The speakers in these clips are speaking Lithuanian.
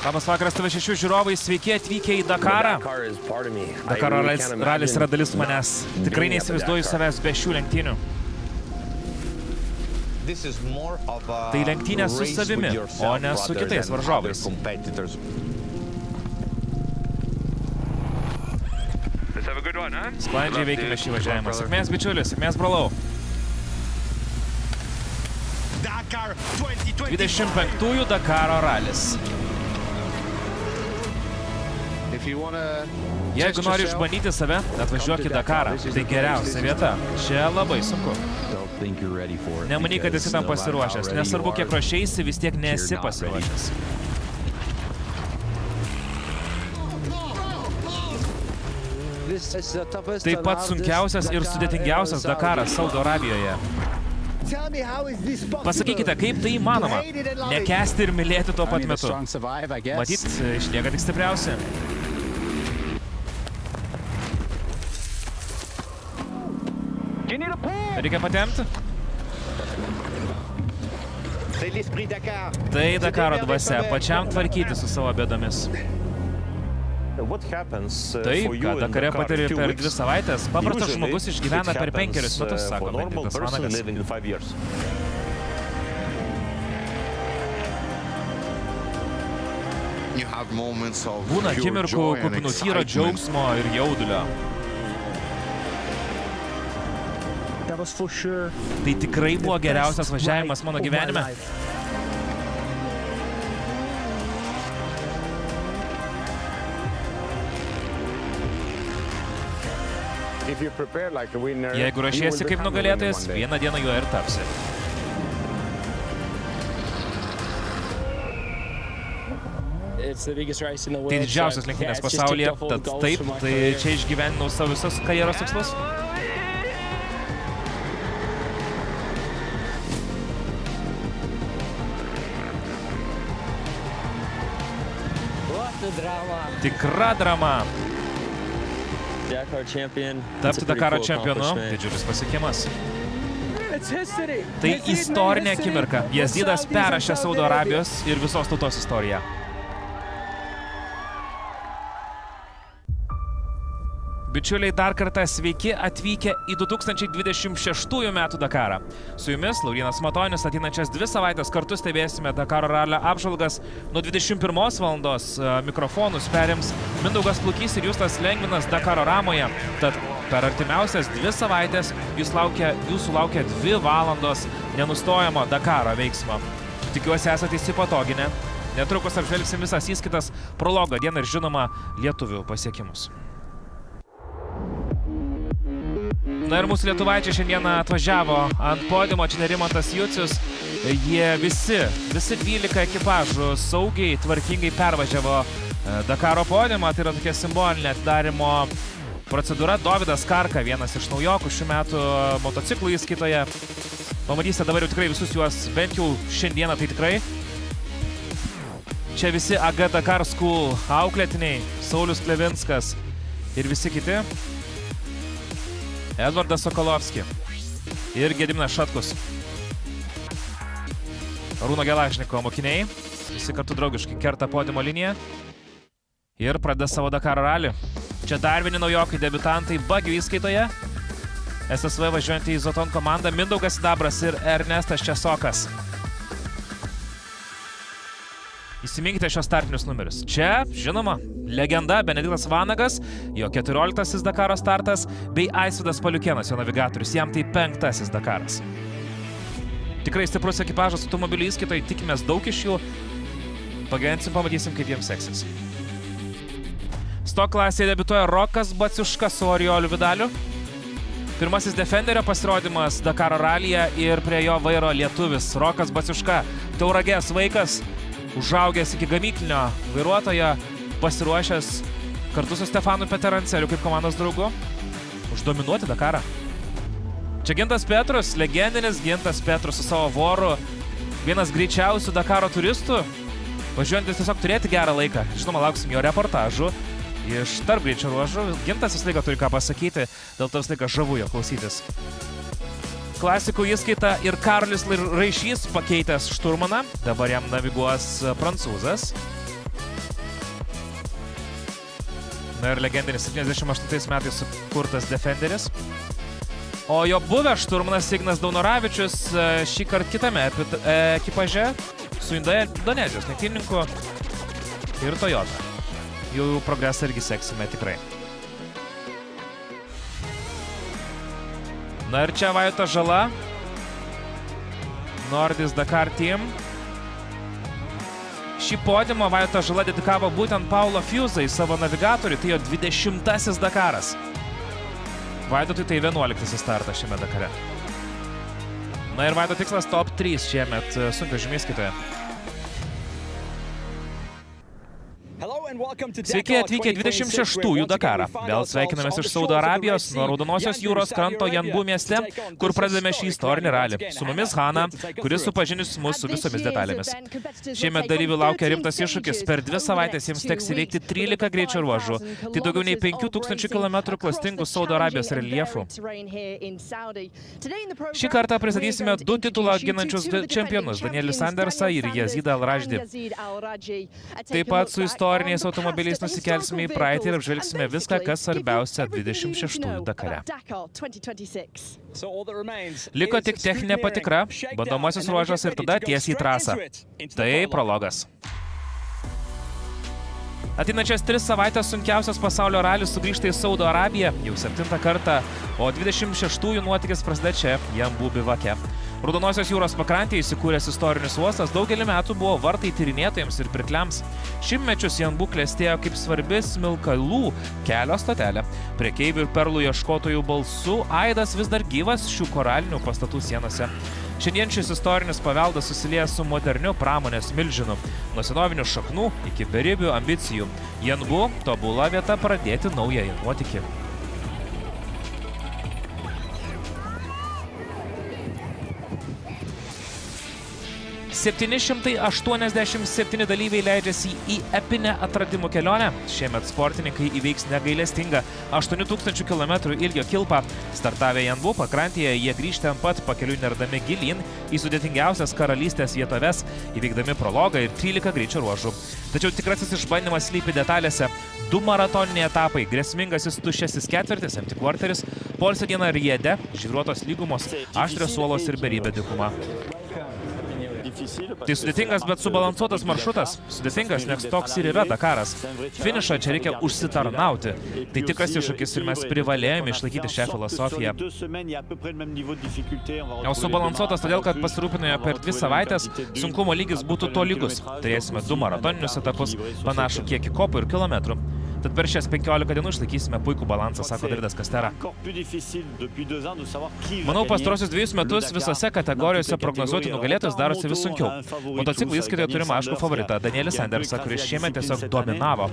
Labas vakaras TV6 žiūrovai, sveiki atvykę į Dakarą. Dakaro ralis yra dalis manęs. Tikrai neįsivaizduoju savęs be šių lenktynių. Tai lenktynė su savimi, o ne su kitais varžovais. Sklandžiai veikime šį važiavimą. Sėkmės bičiulis, sėkmės brolau. 25-ųjų Dakaro ralis. Jeigu nori išbandyti save, atvažiuok į Dakarą. Tai geriausia vieta. Čia labai sunku. Nemanyk, kad esi tam pasiruošęs. Nesvarbu, kiek ruošeisi, vis tiek nesi pasiruošęs. Tai pats sunkiausias ir sudėtingiausias Dakaras Saudo Arabijoje. Pasakykite, kaip tai įmanoma? Nekęsti ir mylėti tuo pat metu. Matyt, išlieka tik stipriausi. Reikia patempti? Tai Dakaro dvasia, pačiam tvarkyti su savo bėdomis. Taip, ką Dakare patiri per 2 savaitės, paprastas žmogus išgyvena per 5 metus, sako Benediktas Vanagas. Būna akimirkų kupinų tyro džiaugsmo ir jaudulio. Tai tikrai buvo geriausias važiavimas mano gyvenime. Jeigu ruošiesi kaip nugalėtojas, vieną dieną juo ir tapsi. Tai didžiausias lenktynės pasaulyje, tad taip, tai čia išgyveninau savo visus karjeros tikslus. Tikra drama. Tapti Dakaro čempionu, didžiulis pasiekimas. Tai istorinė akimirka. Jazidas perrašė Saudo Arabijos ir visos tautos istoriją. Bičiuliai, dar kartą sveiki atvykę į 2026 metų Dakarą. Su jumis Laurynas Matonis, ateinančias 2 savaitės kartu stebėsime Dakaro ralio apžvalgas. Nuo 21 valandos mikrofonus perims Mindaugas Plukys ir Justas Lengvinas Dakaro ramoje. Tad per artimiausias 2 savaitės jūsų laukia 2 valandos nenustojamo Dakaro veiksmo. Tikiuosi esate įsipatoginę. Netrukus apžvelgsim visas įskaitas, prologą, dieną ir žinoma lietuvių pasiekimus. Na ir mūsų lietuvaičiai šiandieną atvažiavo ant podiumo, čia Rimantas Jucius. Jie visi 12 ekipažų saugiai, tvarkingai pervažiavo Dakaro podiumą. Tai yra tokia simbolinė atidarimo procedūra. Dovydas Karka, vienas iš naujokų šių metų motociklų įskaitoje. Pamatysite dabar jau tikrai visus juos, bent jau šiandieną tai tikrai. Čia visi AG Dakar School auklėtiniai, Saulius Klevinskas ir visi kiti. Edvardas Sokolovski ir Gediminas Šatkus. Arūno Gelažniko mokiniai. Visi kartu draugiškai kerta podiumo liniją ir pradeda savo Dakaro ralį. Čia dar vieni naujokai debiutantai bagių įskaitoje. SSV važiuojantį į Zoton komandą Mindaugas Sidabras ir Ernestas Česokas. Įsiminkite šios startinius numerius. Čia, žinoma, legenda Benediktas Vanagas, jo 14-asis Dakaro startas, bei Aisvydas Paliukėnas, jo navigatorius, jam tai 5-asis Dakaras. Tikrai stiprus ekipažas automobilių įskaitoje, tikimės daug iš jų. Pagyvensim, pamatysim, kaip jiems seksis. Stok klasėje debiutuoja Rokas Baciuška su Orioliu Vidaliu. Pirmasis Defenderio pasirodymas Dakaro ralyje ir prie jo vairo lietuvis Rokas Baciuška. Tauragės vaikas, užaugęs iki gamyklinio vairuotojo, pasiruošęs kartu su Stefanu Peteranceliu kaip komandos draugu uždominuoti Dakarą. Čia Gintas Petrus, legendinis Gintas Petrus su savo voru, vienas greičiausių Dakaro turistų, važiuojantis tiesiog turėti gerą laiką. Žinoma, lauksim jo reportažų iš tarp greičio ruožų. Gintas visą laiką turi ką pasakyti, dėl to visą laiką žavu jo klausytis. Klasikų įskaita ir Karolis Raišys pakeitęs šturmaną. Dabar jam naviguos prancūzas. Na ir legendinis 78 metais sukurtas Defenderis. O jo buvęs šturmanas Ignas Daunoravičius šį kartą kitame ekipaže su Indonezijos lenktynininku ir Toyota. Jų progresą irgi seksime tikrai. Na ir čia Vaidotas Žala, Nordis Dakar Team. Šį podiumą Vaidotas Žala dedikavo būtent Paulo Fiuzai, savo navigatoriui, tai jo 20-asis Dakaras. Vaidotui tai 11-asis startas šiame Dakare. Na ir Vaido tikslas top 3 šiemet sunkvežimių įskaitoje. Sveiki atvykę 26-ųjų Dakarą. Vėl sveikinamės iš Saudo Arabijos, nuo Raudonosios jūros kranto Janbu mieste, kur pradedame šį istorinį ralį. Su mumis Hana, kuris supažindins mus su visomis detalėmis. Šiemet dalyvių laukia rimtas iššūkis. Per 2 savaitės jiems teks įveikti 13 greičio ruožų. Tai daugiau nei 5000 km klastingų Saudo Arabijos reljefų. Šį kartą pristatysime 2 titulą ginančius čempionus, Danielį Sandersą ir Yazidą Al-Rajdį. Taip pat su istoriniais automobiliais nusikelsime į praeitį ir apžvelgsime viską, kas svarbiausia 26-ųjų Dakare. Liko tik techninė patikra, bandomasis ruožas ir tada tiesiai į trasą. Tai prologas. Ateinančias 3 savaitės sunkiausias pasaulio ralis sugrįžta į Saudo Arabiją, jau 7 kartą, o 26-ųjų nuotykis prasideda čia, Janbu bivake. Raudonosios jūros pakrantėje įsikūręs istorinis uostas daugelį metų buvo vartai tyrinėtojams ir pirkliams. Šimtmečius Janbu klestėjo kaip svarbi smilkalų kelio stotelė. Prekeivių ir perlų ieškotojų balsų aidas vis dar gyvas šių koralinių pastatų sienose. Šiandien šis istorinis paveldas susilieja su moderniu pramonės milžinu, nuo senovinių šaknų iki beribių ambicijų. Janbu – tobula vieta pradėti naująjį nuotykį. 787 dalyviai leidžiasi į epinę atradimų kelionę. Šiemet sportininkai įveiks negailestingą 8000 km ilgio kilpą. Startavę Janbu pakrantėje jie grįžta ant pat pakeliui nerdami gilyn į sudėtingiausias karalystės vietoves, įveikdami prologą ir 13 greičio ruožų. Tačiau tikrasis išbandymas slypi detalėse. 2 maratoniniai etapai, grėsmingasis tuščiasis ketvirtis, empty quarteris, poilsio diena Riede, žvyruotos lygumos, aštrios uolos ir beribė dykuma. Tai sudėtingas, bet subalansuotas maršrutas. Sudėtingas, nes toks ir yra Dakaras. Finišą čia reikia užsitarnauti. Tai tikras iššūkis ir mes privalėjome išlaikyti šią filosofiją. O subalansuotas todėl, kad pasirūpinome per 2 savaitės, sunkumo lygis būtų tolygus. Turėsime 2 maratoninius etapus, panašų kiekį kopų ir kilometrų. Tad per šias 15 dienų išlaikysime puikų balansą, sako Davidas Kastera. Manau, pastarosius 2 metus visose kategorijose prognozuoti nugalėtojus darosi vis sunkiau. Motociklų įskaitoje turime aiškų favoritą Danielį Sandersą, kuris šiemet tiesiog dominavo.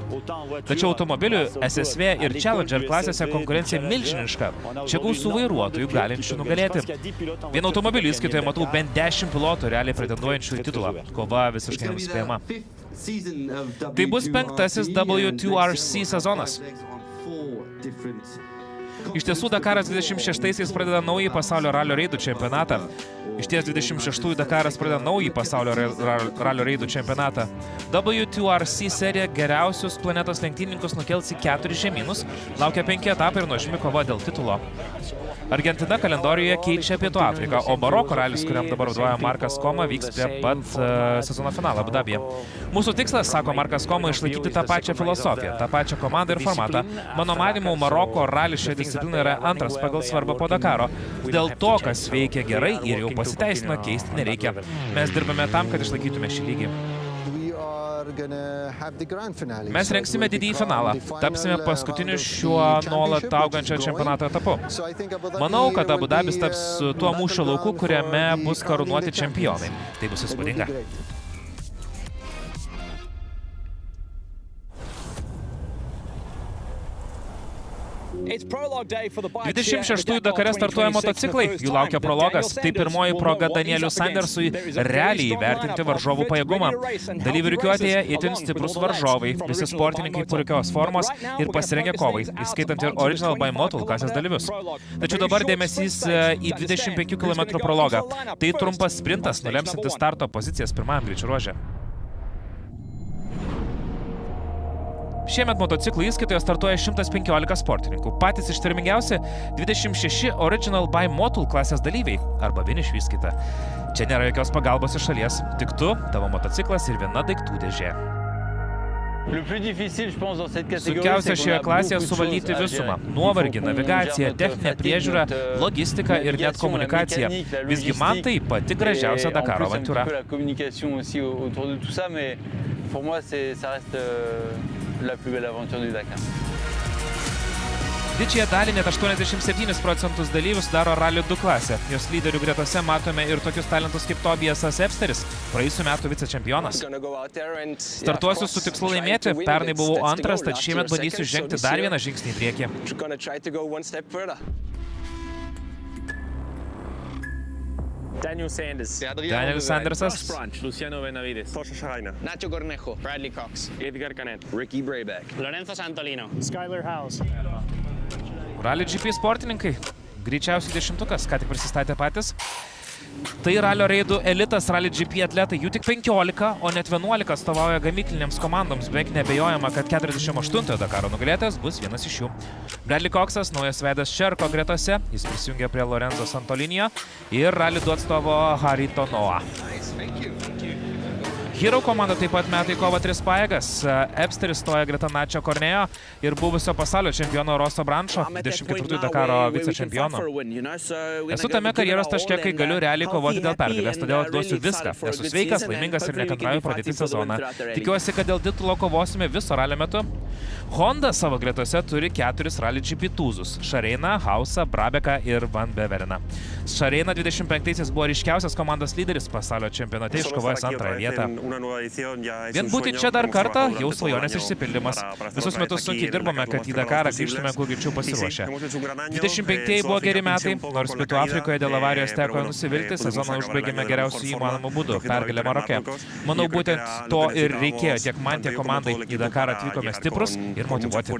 Tačiau automobilių SSV ir Challenger klasėse konkurencija milžiniška. Čia gausų vairuotojų galinčių nugalėti. Vien automobilių įskaitoje matau bent 10 pilotų realiai pretenduojančių į titulą. Kova visiškai nenuspėjama. Tai bus 5-asis W2RC sezonas. Iš tiesų, Dakaras 26-aisiais pradeda naują pasaulio ralio reidų čempionatą. Iš ties 26-ųjų Dakaras pradeda naują pasaulio ralio reidų čempionatą. W2RC serija geriausius planetos lenktynininkus nukels į 4 žemynus, laukia 5 etapai ir nuožmi kova dėl titulo. Argentina kalendorijoje keičia Pietų Afriką, o Maroko ralis, kuriam dabar vadoauja Markas Koma, vyks prie pat sezono finalą Abu Dabyje. Mūsų tikslas, sako Markas Koma, išlaikyti tą pačią filosofiją, tą pačią komandą ir formatą. Mano manymu, Maroko ralis šioje disciplinoje yra antras pagal svarbą po Dakaro. Dėl to, kas veikia gerai ir jau pasiteisino, keisti nereikia. Mes dirbame tam, kad išlaikytume šį lygį. Mes rengsime didįjį finalą. Tapsime paskutiniu šiuo nuolat augančio čempionato etapu. Manau, kad Abu Dabis taps tuo mūšio lauku, kuriame bus karūnuoti čempionai. Tai bus įspūdinga. 26-ųjų Dakare startuoja motociklai, jų laukia prologas. Tai pirmoji proga Danieliui Sandersui realiai įvertinti varžovų pajėgumą. Dalyvių rikiuotėje itin stiprus varžovai, visi sportininkai puikios formos ir pasirengę kovai, įskaitant ir Original by Motul klasės dalyvius. Tačiau dabar dėmesys į 25 km prologą. Tai trumpas sprintas, nulemsintis starto pozicijas pirmajam greičio ruože. Šiemet motociklų įskaitoje startuoja 115 sportininkų. Patys ištvermingiausi 26 Original by Motul klasės dalyviai arba Viniš įskaita. Čia nėra jokios pagalbos iš šalies, tik tu, tavo motociklas ir viena daiktų dėžė. Sunkiausia šioje klasėje suvaldyti visumą. Nuovargį, navigaciją, techninę priežiūrą, logistiką ir net komunikaciją. Visgi man tai pati gražiausia Dakaro avantiūra. Didžiąją dalį net 87% dalyvių sudaro Rally 2 klasė. Jos lyderių gretose matome ir tokius talentus kaip Tobiasas Epsteris, praėjusių metų vicečempionas. Startuosiu su tikslu laimėti, pernai buvau antras, tad šiemet bandysiu žengti dar vieną žingsnį į priekį. Danielis Sandersas, Luciano Benavides, Porsche Schreiner, Nacho Cornejo, Bradley Cox, Edgar Canet, Ricky Brayback, Lorenzo Santolino, Skyler House. Rally GP sportininkai, greičiausiai 10-ukas, ką tik prisistatė patys. Tai Ralio reidų elitas Rally GP atletai, jų tik 15, o net 11 atstovauja gamyklinėms komandoms. Beveik nebejojama, kad 48-ojo Dakaro nugalėtojas bus vienas iš jų. Bradley Coxas, naujas veidas Čerko gretose, jis prisijungė prie Lorenzo Santolinio ir Rally 2 atstovo Harito Noah. Hero komanda taip pat meta į kovą 3 pajėgas. Epsteris stoja greta Nacho Cornejo ir buvusio pasaulio čempiono Rosso Brancho, 24 Dakaro vicečempiono. Esu tame karjeros taške, kai galiu realiai kovoti dėl pergalės, todėl atiduosiu viską. Esu sveikas, laimingas ir nekantrauju pradėti sezoną. Tikiuosi, kad dėl titulo kovosime viso ralio metu. Honda savo gretose turi 4 Rally GP tūzus – Šareiną, Hausą, Brabeką ir Van Beveriną. Šareina 25-aisiais buvo ryškiausias komandos lyderis pasaulio čempionate, iškovojęs antrąją vietą. Vien būti čia dar kartą jau svajonės išsipildymas. Visus metus sunkiai dirbame, kad į Dakarą grįžtume kuo greičiau pasiruošę. 25-ieji buvo geri metai, nors Pietų Afrikoje dėl avarijos teko nusivilti, sezoną užbaigėme geriausių įmanomų būdų – pergalę Maroke. Manau, būtent to ir reikėjo tiek man, tiek komandai. Į Dakarą atvykome stiprus ir motyvuoti.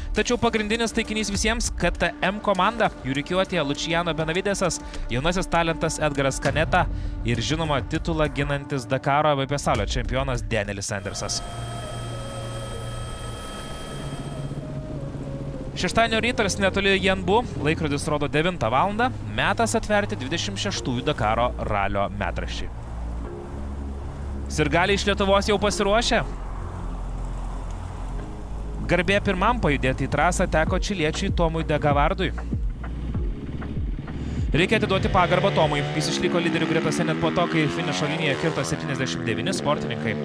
Tačiau pagrindinis taikinys visiems – KTM komanda, jų rikiuotėje Luciano Benavidesas, jaunasis talentas Edgaras Caneta ir žinoma titulą ginantis Dakaro bei pasaulio čempionas Danielis Sandersas. Šeštadienio rytas netoli Janbu, laikrodis rodo 9 valandą, metas atverti 26-ųjų Dakaro ralio metraščiai. Sirgaliai iš Lietuvos jau pasiruošę? Garbė pirmam pajudėti į trasą teko čiliečiui Tomui de Gavardui. Reikia atiduoti pagarbą Tomui. Jis išliko lyderių gretose net po to, kai finišo liniją kirto 79 sportininkai.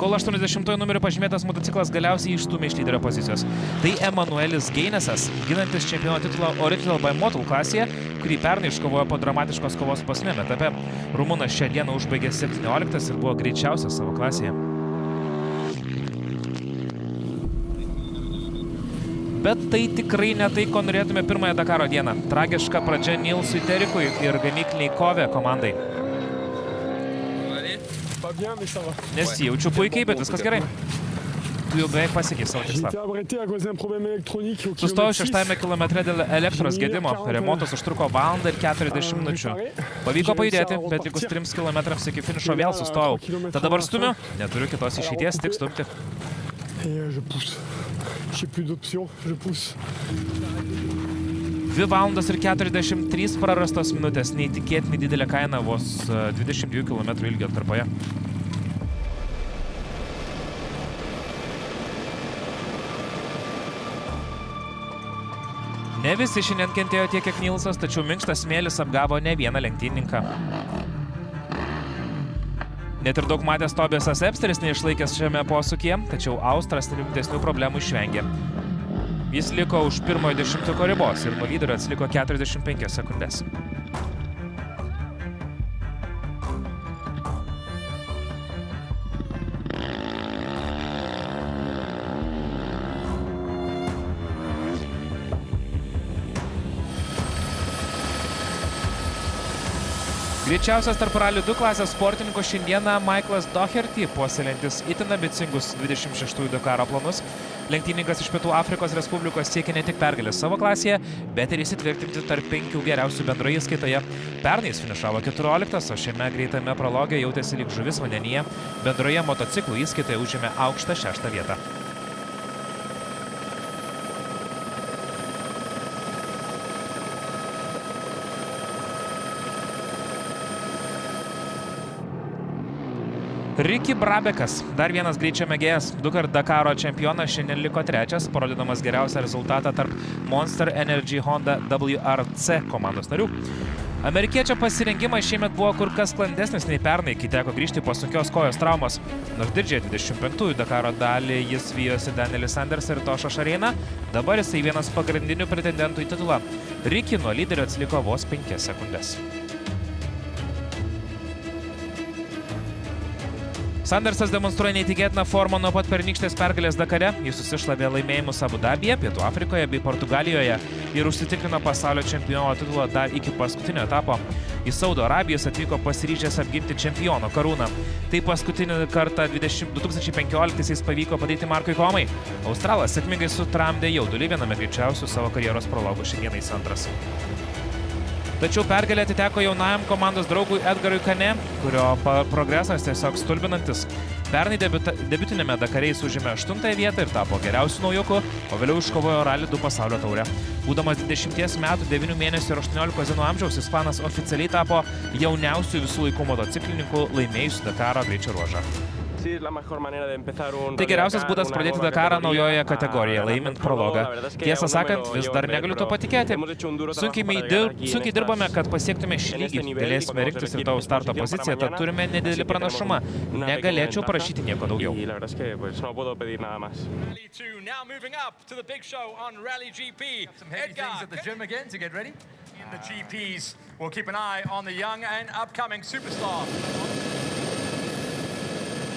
Kol 80-ojo numeriu pažymėtas motociklas galiausiai išstūmė iš lyderio pozicijos. Tai Emanuelis Geinesas, ginantis čempiono titulą Original by Motul klasėje, kurį pernai iškovojo po dramatiškos kovos paskutiniame etape. Rumunas šią dieną užbaigė 17 ir buvo greičiausias savo klasėje. Bet tai tikrai ne tai, ko norėtume pirmąją Dakaro dieną. Tragiška pradžia Nilsui Terikui ir gamykliniai Kove komandai. Nesijaučiu puikiai, bet viskas gerai. Tu jau beveik pasiekei savo tikslą. Sustojau 6 kilometre dėl elektros gedimo. Remontas užtruko 1 valandą ir 40 minučių. Pavyko pajudėti, bet likus 3 kilometrams iki finišo vėl sustojau. Tad dabar stumiu, neturiu kitos išeities, tik stumti. 2 valandos ir 43 prarastos minutės, neįtikėtinai didelė kaina vos 22 km ilgio atkarpoje. Ne visi šiandien kentėjo tiek, kiek Nilsas, tačiau minkštas smėlis apgavo ne vieną lenktynininką. Net ir daug matęs Tobiasas Epsteris neišlaikęs šiame posūkyje, tačiau Austras rimtesnių problemų išvengė. Jis liko už pirmojo 10-ko ribos ir nuo lyderio atsiliko 45 sekundės. Greičiausias tarp Rally 2 klasės sportininkų šiandieną Michaelas Doherty, puoselėjantis itin ambicingus 26 Dakaro planus. Lenktyninkas iš Pietų Afrikos Respublikos siekia ne tik pergalės savo klasėje, bet ir įsitvirtinti tarp 5 geriausių bendroje įskaitoje. Pernai jis finišavo 14, o šiame greitame prologe jautėsi lyg žuvis vandenyje. Bendroje motociklų įskaitoje užėmė aukštą 6 vietą. Ricky Brabekas, dar vienas greičio mėgėjas, dukart Dakaro čempionas, šiandien liko 3, parodydamas geriausią rezultatą tarp Monster Energy Honda WRC komandos narių. Amerikiečio pasirengimas šiemet buvo kur kas sklandesnis nei pernai, kai teko grįžti po sunkios kojos traumos. Nors didžiąją 25-ųjų Dakaro dalį jis vijosi Danielis Sanders ir Tošo Šareina, dabar jisai vienas pagrindinių pretendentų į titulą. Ricky nuo lyderio atsiliko vos 5 sekundės. Sandersas demonstruoja neįtikėtiną formą nuo pat pernykštės pergalės Dakare. Jis susišlavė laimėjimus Abu Dabyje, Pietų Afrikoje bei Portugalijoje ir užsitikrino pasaulio čempiono titulą dar iki paskutinio etapo. Į Saudo Arabiją jis atvyko pasiryžęs apginti čempiono karūną. Tai paskutinį kartą 2015-aisiais pavyko padaryti Markui Komai. Australas sėkmingai sutramdė jaudulį viename greičiausių savo karjeros prologų šiandienais antras. Tačiau pergalė atiteko jaunajam komandos draugui Edgarui Kane, kurio progresas tiesiog stulbinantis. Pernai debiutinėme Dakare jis užėmė 8 vietą ir tapo geriausiu naujoku, o vėliau iškovojo Rally 2 pasaulio taurę. Būdamas 20 metų, 9 mėnesių ir 18 dienų amžiaus, ispanas oficialiai tapo jauniausiu visų laikų motociklininkų laimėjusiu Dakaro greičio ruožą. Tai geriausias būdas pradėti Dakarą naujoje kategorijoje, laimint prologą. Tiesą sakant, vis dar negaliu to patikėti. Sunkiai dirbame, kad pasiektume šį lygį. Galėsime rinktis ir tavo starto poziciją, tad turime nedidelį pranašumą. Negalėčiau prašyti nieko daugiau.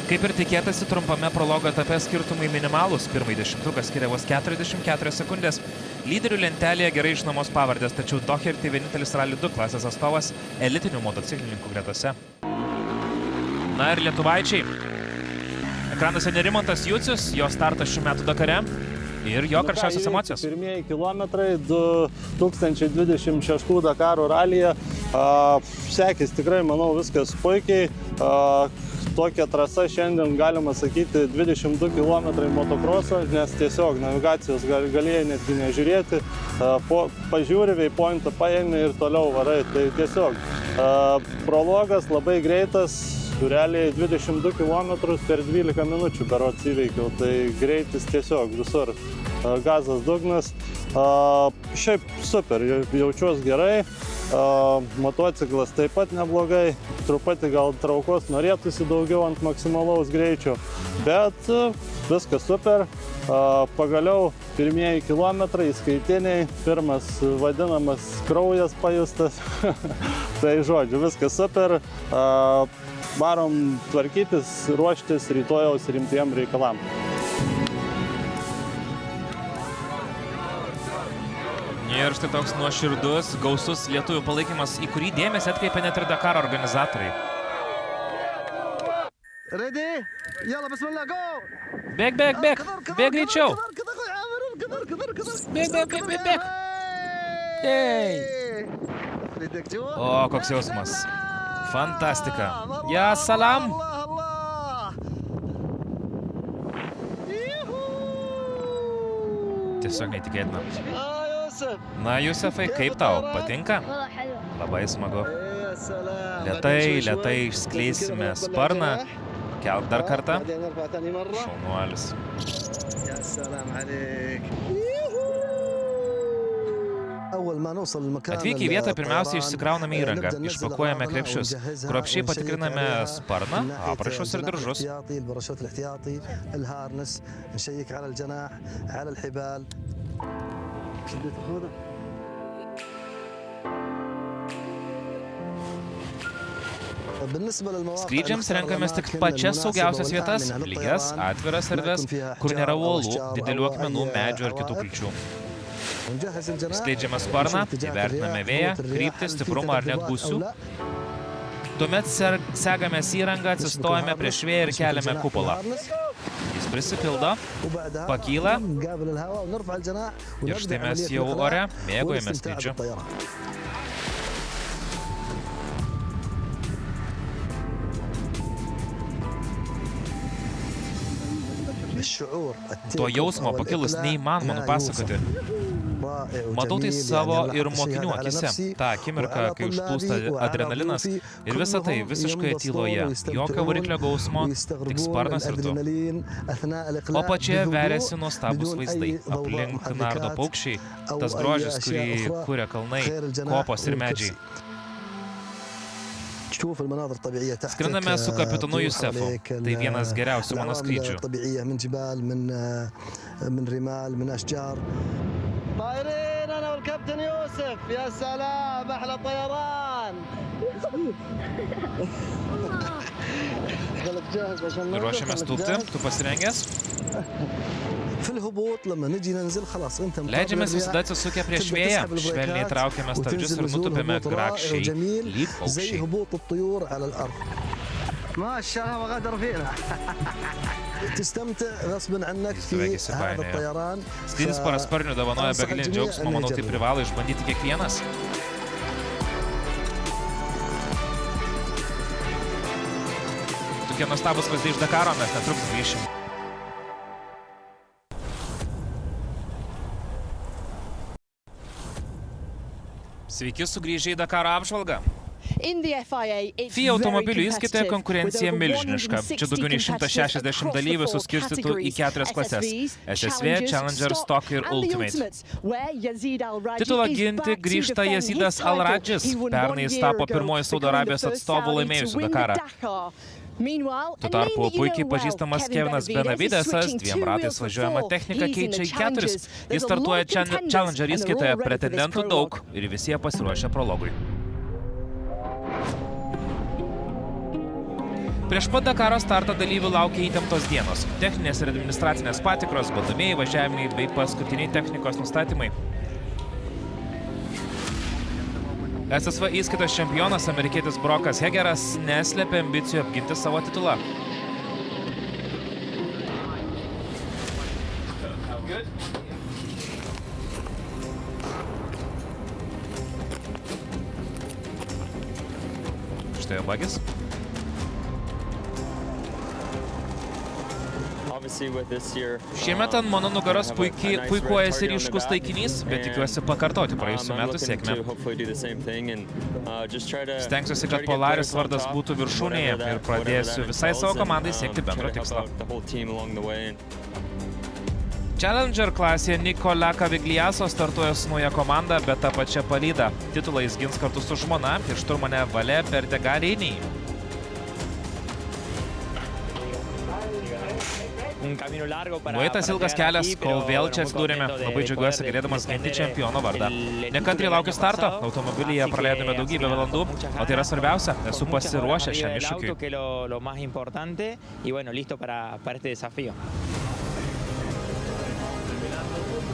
Kaip ir tikėtasi, trumpame prologo etape skirtumai minimalūs. Pirmąjį dešimtuką skiria vos 44 sekundės. Lyderių lentelėje gerai žinomos pavardės, tačiau Doherty vienintelis Rally 2 klasės atstovas elitinių motociklininkų gretose. Na ir lietuvaičiai. Ekranuose Nerimantas Jucius, jo startas šių metų Dakare ir jo karščiausios emocijos. Pirmieji kilometrai 2026 Dakaro ralyje. Sekės tikrai, manau, viskas puikiai. Tokia trasa šiandien, galima sakyti, 22 km motokroso, nes tiesiog navigacijos galėjai netgi nežiūrėti. Pažiūri, waypointą paėmė ir toliau varai. Tai tiesiog prologas labai greitas, realiai 22 km per 12 minučių berods įveikiau. Tai greitis tiesiog visur. Gazas dugnas. Šiaip super, jaučiuos gerai. Motociklas taip pat neblogai, truputį gal traukos norėtųsi daugiau ant maksimalaus greičio, bet viskas super. Pagaliau pirmieji kilometrai įskaitiniai, pirmas vadinamas kraujas pajustas. Tai žodžiu, viskas super. Varom tvarkytis, ruoštis rytojaus rimtiem reikalam. Ir štai toks nuoširdus, gausus lietuvių palaikymas, į kurį dėmesį atkreipė net ir Dakaro organizatoriai. Ready? Yalla, bismillah, go! Bėg greičiau! Bėg! O, koks jausmas. Fantastika. Ja, salam! Tiesiog neįtikėtina. Na, Jusefai, kaip tau? Patinka? Labai smagu. Lėtai išskleisime sparną. Kelk dar kartą. Šaunuolis. Atvykę į vietą pirmiausiai išsikrauname įrangą, išpakuojame krepšius, kruopščiai patikriname sparną, aprašus ir diržus. Skrydžiams renkamės tik pačias saugiausias vietas, lygias, atviras erdves, kur nėra uolų, didelių akmenų, medžių ar kitų kliūčių. Skleidžiame sparną, įvertiname vėją, kryptį, stiprumą ar net gūsių. Tuomet segamės įrangą, atsistojame prieš vėją ir keliame kupolą. Jis prisipildo, pakyla ir štai mes jau ore mėgaujame skrydžiu. To jausmo pakilus neįmanoma nupasakoti. Matau tai savo ir mokinių akise. Ta akimirka, kai užplūsta adrenalinas ir visa tai visiškai tyloje. Jokio variklio gausmo, tik sparnas ir tu. O pačioje veriasi nuostabus vaizdai. Aplink nardo paukščiai, tas grožis, kurį kuria kalnai, kopos ir medžiai. Skrendame su kapitonu Jusefu. Tai vienas geriausių mano skrydžių. طايرين انا والكابتن يوسف يا سلام احلى طيران Ruošiamės tūpti, tu pasirengęs? Leidžiamės visada atsisukę prieš vėją, švelniai traukiame stabdžius ir nutupėme grakščiai, lyg paukščiai. ما الشهوة غدر فينا تستمتع غصبا عنك في هذا الطيران. Skrydis parasparniu dovanoja begalinį džiaugsmą, manau, tai privalo išbandyti kiekvienas. Tokie nuostabūs vaizdai iš Dakaro, mes netrukus grįšim. Sveiki sugrįžę į Dakaro apžvalgą. FIA automobilių įskaitoje konkurencija milžiniška. Čia daugiau nei 160 dalyvių suskirstytų į 4 klases – SSV, Challenger, Stock ir Ultimate. Titulą ginti grįžta Yazidas Al-Radžis. Pernai jis tapo pirmoji Saudo Arabijos atstovų laimėjusių Dakarą. Tuo tarpu puikiai pažįstamas Kevinas Benavidesas 2 ratais važiuojama technika keičia į 4. Jis startuoja Challenger įskaitoje, pretendentų daug ir visi jie pasiruošia prologui. Prieš pat Dakaro startą dalyvių laukia įtemptos dienos. Techninės ir administracinės patikros, bandomieji važiavimai bei paskutiniai technikos nustatymai. SSV įskaitos čempionas amerikietis Brokas Hegeras neslėpė ambicijų apginti savo titulą. Štai jo bagis. Šiemet ant mano nugaros puikuojasi ryškus taikinys, bet tikiuosi pakartoti praėjusių metų sėkmę. Stengsiuosi, kad Polaris vardas būtų viršūnėje ir pradėsiu visai savo komandai siekti bendro tikslo. Challenger klasėje Nicola Cavigliaso startuoja su nauja komanda, bet tą pačią palydą. Titulą jis gins kartu su žmona ir šturmane Vale Berdegarini. Nueitas ilgas kelias, kol vėl čia atsidūrėme. Labai džiaugiuosi galėdamas ginti čempiono vardą. Nekantriai laukiu starto, automobilyje praleidome daugybę valandų, o tai yra svarbiausia, esu pasiruošęs šiam iššūkiui.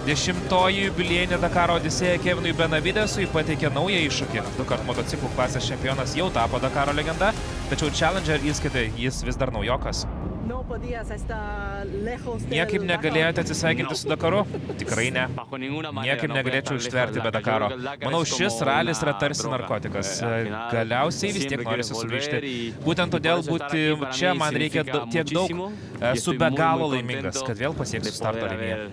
10-oji jubiliejinė Dakaro odisėja Kevinui Benavidesui pateikė naują iššūkį. 2-kart motociklų klasės čempionas jau tapo Dakaro legenda, tačiau Challenger įskaitai jis vis dar naujokas. Niekaip negalėjote atsisveikinti su Dakaru? Tikrai ne. Niekaip negalėčiau ištverti be Dakaro. Manau, šis ralis yra tarsi narkotikas. Galiausiai vis tiek norisi sugrįžti. Būtent todėl būti čia man reikia tiek daug. Esu be galo laimingas, kad vėl pasieksiu starto liniją.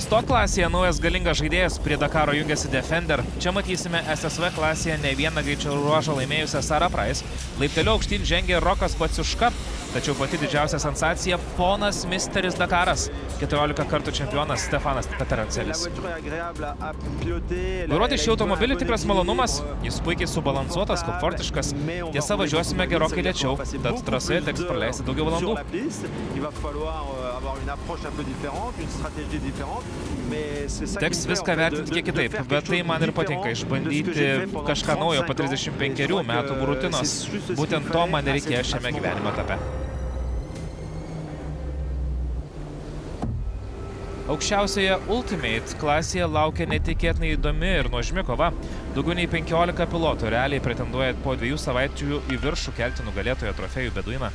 Stock klasėje naujas galingas žaidėjas, prie Dakaro jungiasi Defender. Čia matysime SSV klasėje ne vieną greičio ruožą laimėjusią Sarah Price. Laipteliu aukštyn žengė Rokas Baciuška, tačiau pati didžiausia sensacija – ponas Misteris Dakaras. 14 kartų čempionas Stefanas Peterancelis. Vairuoti šį automobilį tikras malonumas, jis puikiai subalansuotas, komfortiškas. Tiesa, važiuosime gerokai lėčiau, tad trasoje teks praleisti daugiau valandų. Teks viską vertinti kiek kitaip, bet tai man ir patinka išbandyti kažką naujo po 35 metų rutinos. Būtent to man reikėjo šiame gyvenimo etape. Aukščiausioje Ultimate klasėje laukia netikėtinai įdomi ir nuožmi kova. Daugiau nei 15 pilotų realiai pretenduoja po 2 savaičių į viršų kelti nugalėtojo trofėjų beduiną.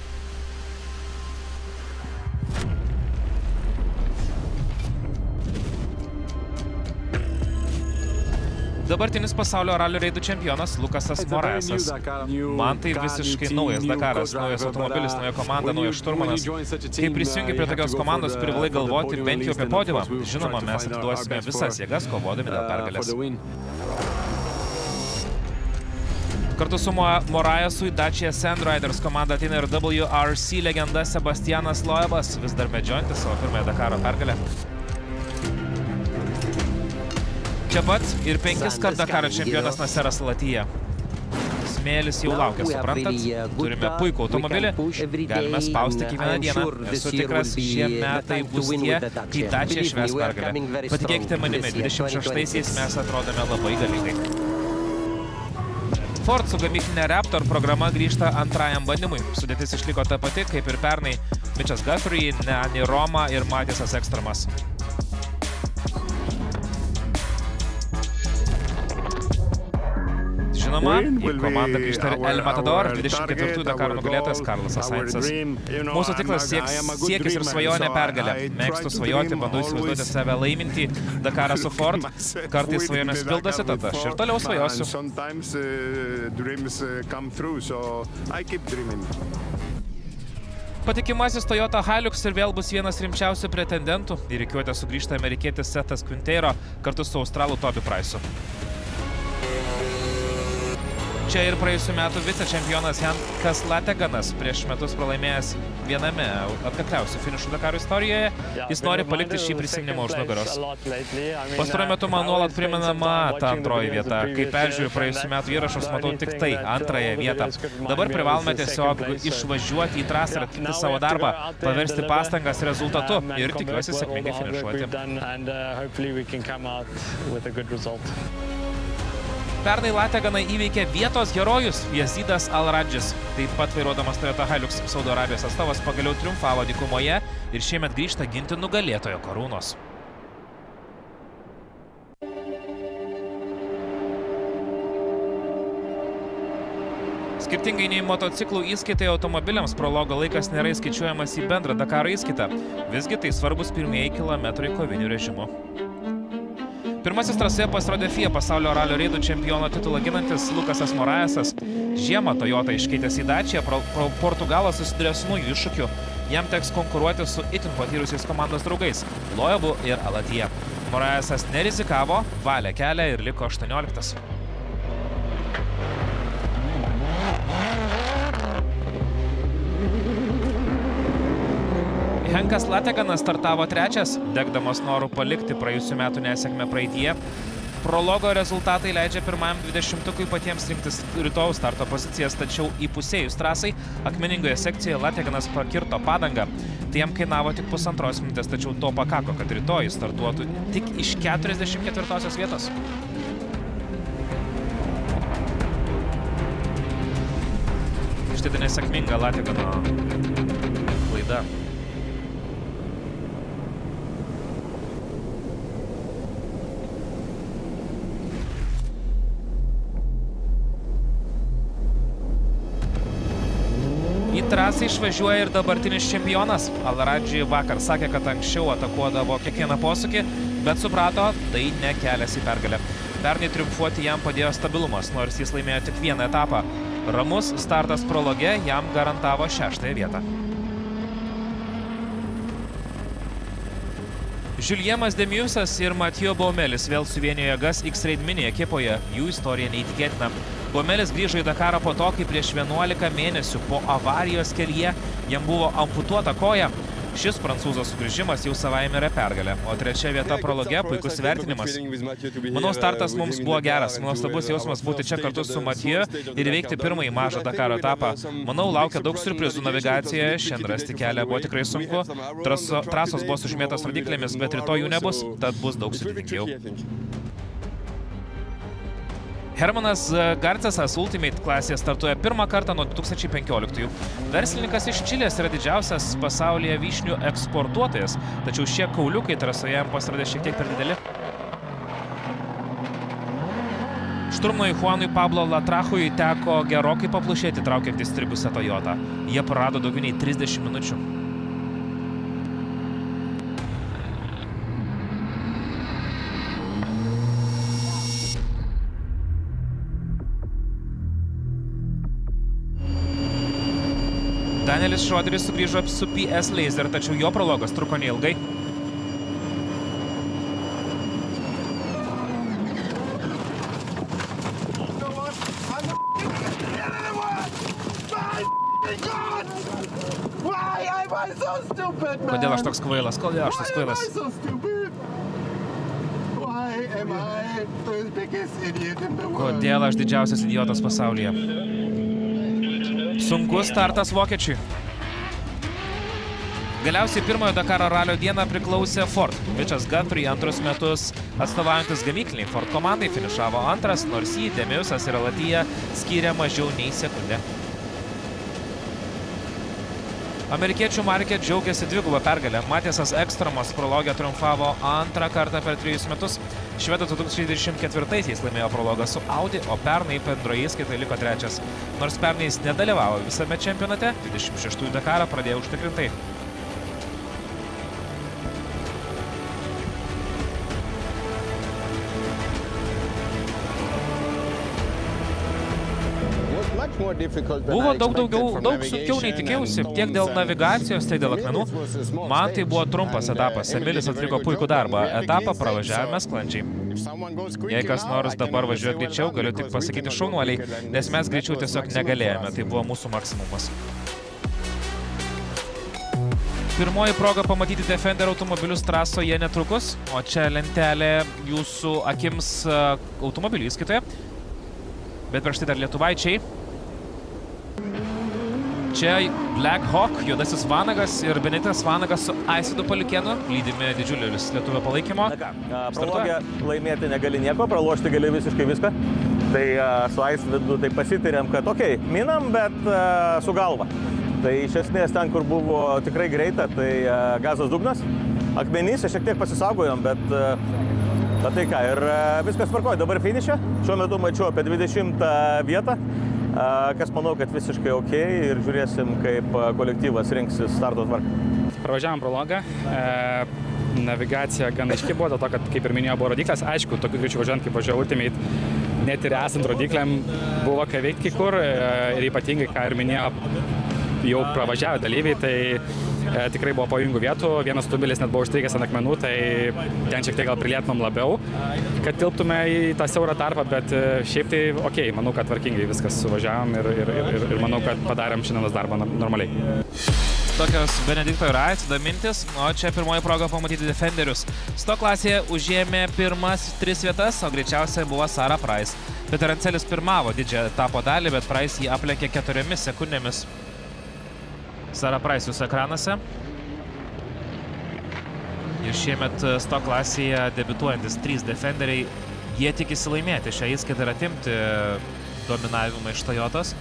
Dabartinis pasaulio ralio reidų čempionas Lukasas Moraesas. Man tai visiškai naujas Dakaras, naujas automobilis, nauja komanda, naujas šturmanas. Kai prisijungi prie tokios komandos, privalai galvoti bent jau apie podiumą. Žinoma, mes atiduosime visas jėgas kovodami dėl pergalės. Kartu su Moraesu į Dacia Sandriders komandą ateina ir WRC legenda Sebastianas Loebas, vis dar medžiojantis savo pirmąją Dakaro pergalę. Čia pat ir 5 kart Dakaro čempionas Naseras Al-Attiyah. Smėlis jau laukia, suprantat? Turime puikų automobilį, galime spausti kiekvieną dieną. Esu tikras, šie metai bus tie, kai Dacia švęs pergalę. Patikėkite manimi, 26-aisiais mes atrodome labai galingai. Ford su gamyklinė Raptor programa grįžta antrajam bandymui. Sudėtis išliko ta pati, kaip ir pernai Mitchas Guthrie, Nani Roma ir Matisas Ekstremas. Žinoma, į komandą grįžta ir El Matador, 24 Dakaro nugalėtojas Carlosas Sainzas. Mūsų tiklas siekis ir svajonė pergalė. Mėgstu svajoti, bandau įsivaizduoti save laiminti Dakarą su Ford. Kartais svajonės pildosi, tad aš ir toliau svajosiu. Patikimasis Toyota Hilux ir vėl bus vienas rimčiausių pretendentų. Į rikiuotę sugrįžta amerikietis Setas Quinteiro kartu su australu Toby Price'u. Čia ir praėjusių metų vicečempionas Henkas Lateganas, prieš metus pralaimėjęs viename atkakliausių finišų Dakaro istorijoje, jis nori palikti šį prisiminimą už nugaros. Pastaruoju metu man nuolat primenama ta antroji vieta. Kai peržiūriu praėjusių metų įrašus, matau tik tai antrąją vietą. Dabar privalome tiesiog išvažiuoti į trasą ir atlikti savo darbą, paversti pastangas rezultatu ir tikiuosi sėkmingai finišuoti. Pernai Lateganą įveikė vietos herojus Yazidas Al-Radžis. Taip pat vairuodamas Toyota Hilux Saudo Arabijos atstovas pagaliau triumfavo dykumoje ir šiemet grįžta ginti nugalėtojo karūnos. Skirtingai nei motociklų įskaitai automobiliams, prologo laikas nėra įskaičiuojamas į bendrą Dakaro įskaitą. Visgi tai svarbus pirmieji kilometrai kovinių režimų. Pirmasis trasoje pasirodė FIA pasaulio ralio reidų čempiono titulą ginantis Lukasas Moraesas. Žiemą Toyota iškeitęs į Dacia, Portugalas susidurė su naujų iššūkių. Jam teks konkuruoti su itin patyrusiais komandos draugais Loebu ir Al-Attiyah. Moraesas nerizikavo, valė kelią ir liko 18. Henkas Lateganas startavo 3, degdamas noru palikti praėjusių metų nesėkmę praeityje. Prologo rezultatai leidžia pirmajam 20-ukui patiems rinktis rytojaus starto pozicijas, tačiau įpusėjus trasai akmeningoje sekcijoje Lateganas pakirto padangą. Tai jam kainavo tik 1,5 minutės, tačiau to pakako, kad rytoj startuotų tik iš 44 vietos. Štai nesėkminga Lategano klaida. Į trasą išvažiuoja ir dabartinis čempionas. Al-Radži vakar sakė, kad anksčiau atakuodavo kiekvieną posūkį, bet suprato, tai ne kelias į pergalę. Pernai triumfuoti jam padėjo stabilumas, nors jis laimėjo tik vieną etapą. Ramus startas prologe jam garantavo 6 vietą. Juliemas Demiusas ir Mathieu Baumelis vėl suvienijo jėgas X-Raid Mini ekipoje. Jų istorija neįtikėtina. Baumelis grįžo į Dakarą po to, kai prieš 11 mėnesių po avarijos kelyje jam buvo amputuota koja. Šis prancūzo sugrįžimas jau savaime yra pergalė, o 3 vieta prologe puikus įvertinimas. Manau, startas mums buvo geras. Nuostabus jausmas būti čia kartu su Mathieu ir įveikti pirmąjį mažą Dakaro etapą. Manau, laukia daug siurprizų navigacijoje. Šiandien rasti kelią buvo tikrai sunku. Trasos buvo sužymėtos rodiklėmis, bet rytoj jų nebus, tad bus daug sudėtingiau. Hermanas Garcesas Ultimate klasėje startuoja pirmą kartą nuo 2015. Verslininkas iš Čilės yra didžiausias pasaulyje vyšnių eksportuotojas, tačiau šie kauliukai trasoje jam pasirodė šiek tiek per dideli. Šturmanui Juanui Pablo Latrachui teko gerokai paplušėti traukiant įstrigusią Toyotą. Jie prarado daugiau nei 30 minučių. Danielis Šroderis sugrįžo su PS Laser, tačiau jo prologas truko neilgai. Kodėl aš toks kvailas? Kodėl aš toks kvailas? Kodėl aš didžiausias idiotas pasaulyje? Sunkus startas vokiečiui. Galiausiai pirmojo Dakaro ralio dieną priklausė Ford. Mitchas Guthrie antrus metus atstovaujantis gamykliniai Ford komandai finišavo antras, nors jį Demiusas ir Alatija skyrė mažiau nei sekundę. Amerikiečių markė džiaugiasi dvigubą pergalę. Matiasas Ekstromas prologę triumfavo antrą kartą per 3 metus. Švedas 2024-aisiais laimėjo prologą su Audi, o pernai bendroje įskaitoje liko trečias. Nors pernai jis nedalyvavo visame čempionate, 26-ųjų Dakarą pradėjo užtikrintai. Buvo daug sunkiau nei tikėjausi, tiek dėl navigacijos, tiek dėl akmenų. Man tai buvo trumpas etapas, Emilis atliko puikų darbą, etapą pravažiavome sklandžiai. Jei kas nors dabar važiuoja greičiau, galiu tik pasakyti šaunuoliai, nes mes greičiau tiesiog negalėjome, tai buvo mūsų maksimumas. Pirmoji proga pamatyti Defender automobilius trasoje netrukus, o čia lentelė jūsų akims automobilių įskaitoje. Bet prieš tai dar lietuvaičiai. Čia Black Hawk, juodasis Vanagas ir Benediktas Vanagas su Aisidu Paliukėnu, lydimi didžiulis lietuvio palaikymo. Prologę laimėti negali nieko, pralošti gali visiškai viską. Tai su Aisidu tai pasitarėm, kad okei, minam, bet su galva. Tai iš esmės ten, kur buvo tikrai greita, tai gazos dugnas. Akmenys, šiek tiek pasisaugojom, bet tai ką, ir viskas tvarkoja. Dabar finiše, šiuo metu mačiau apie 20 vietą. Kas manau, kad visiškai ok ir žiūrėsim, kaip kolektyvas rinksis starto tvarką. Pravažiavom prologą. Navigacija gan aiški buvo, dėl to, kad, kaip ir minėjo, buvo rodiklės. Aišku, tokiu greičiu važiuojant, kaip važiavo Ultimate, net ir esant rodikliam, buvo ką veikti kai kur. Ir ypatingai, ką ir minėjo, jau pravažiavę dalyviai, tai tikrai buvo pavojingų vietų. Vienas automobilis net buvo užstrigęs ant akmenų, tai ten šiek tiek gal prilėtumėm labiau, kad tilptume į tą siaurą tarpą, bet šiaip tai okei, manau, kad tvarkingai viskas suvažiavom ir manau, kad padarėm šiandienos darbą normaliai. Tokios Benedikto ir Aisido mintis, o čia pirmoji proga pamatyti Defenderius. Sto klasėje užėmė pirmas 3 vietas, o greičiausiai buvo Sarah Price. Peter Ancelis pirmavo didžiąją etapo dalį, bet Price jį aplenkė 4 sekundėmis. Sarah Price jūsų ekranuose. Ir šiemet Sto klasėje debiutuojantis 3 Defenderiai, jie tikisi laimėti šią įskaitą ir atimti dominavimą iš Toyotos.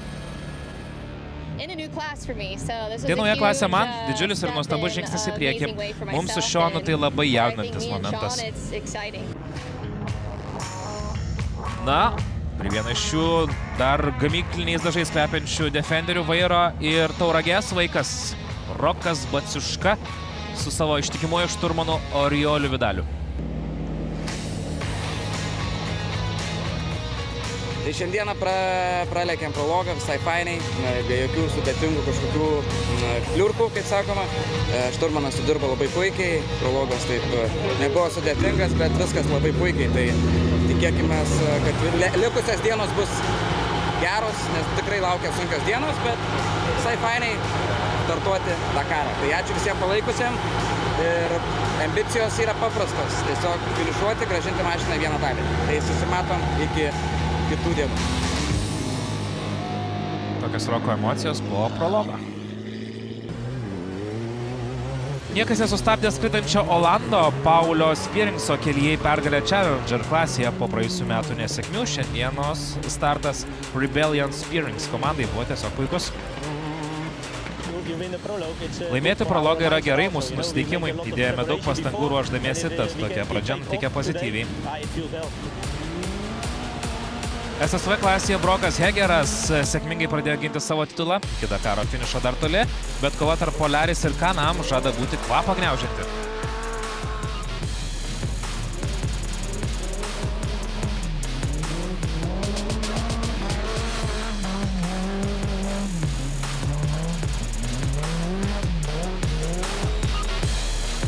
Tai nauja klasė man, didžiulis ir nuostabus žingsnis į priekį. Mums su Šonu tai labai jaudinantis momentas. Na, prie vieną iš šių dar gamykliniais dažais kvepiančių Defenderių vairo ir Tauragės vaikas Rokas Baciuška su savo ištikimuoju šturmanu Orioliu Vidaliu. Tai šiandieną pralėkėm prologą visai fainiai, be jokių sudėtingų kažkokių kliurkų, kaip sakoma. Šturmanas sudirbo labai puikiai, prologas taip nebuvo sudėtingas, bet viskas labai puikiai. Tai tikėkime, kad likusios dienos bus geros, nes tikrai laukia sunkios dienos, bet visai fainiai startuoti Dakarą. Tai ačiū visiems palaikusiems ir ambicijos yra paprastos. Tiesiog finišuoti, grąžinti mašiną vieną dalį. Tai susimatom iki kitų dienų. Tokios Roko emocijos po prologą. Niekas nesustabdė skridančio Olando Paulio Spieringso kelyje į pergalę Challenger klasėje po praėjusių metų nesėkmių. Šiandienos startas Rebellion Spearings komandai buvo tiesiog puikus. Laimėti prologą yra gerai mūsų nusiteikimui. Įdėjome daug pastangų ruošdamiesi, tad tokia pradžia nuteikia pozityviai. SSV klasėje Brokas Hegeras sėkmingai pradėjo ginti savo titulą. Iki Dakaro finišo dar toli, bet kova tarp Polaris ir Can-Am žada būti kvapą gniaužianti.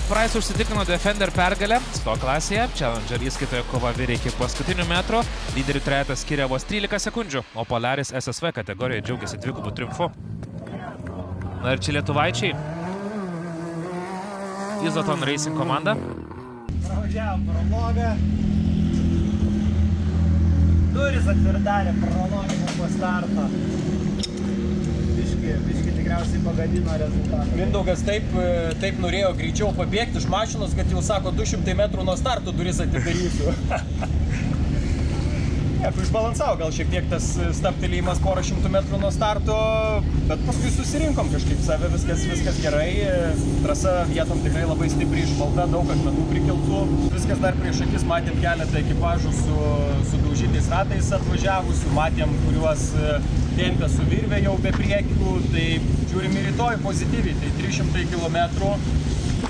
Price užsitikrino Defender pergalę Sto klasėje. Challenger įskaitoje kova virė iki paskutinių metrų. Lyderių trejetas skiria vos 13 sekundžių, o Polaris SSV kategorijoje džiaugiasi dvigubų triumfu. Na ir čia lietuvaičiai. Izoton Racing komanda. Pravažiavom prologą. Duris atvirdarė prologą po starto. Biški tikriausiai pagadino rezultatą. Mindaugas taip norėjo greičiau pabėgti iš mašinos, kad jau sako 200 metrų nuo starto duris atidarysiu. Išbalansavo gal šiek tiek tas stabtelėjimas porą šimtų metrų nuo starto, bet paskui susirinkom kažkaip save, viskas gerai. Trasa vietom tikrai labai stipriai išmalta, daug akmenų prikiltų. Viskas dar prieš akis, matėm keletą ekipažų su daužytais ratais atvažiavusių, matėm, kuriuos tempė su virvė jau be priekių, tai žiūrim į rytoj pozityviai, tai 300 km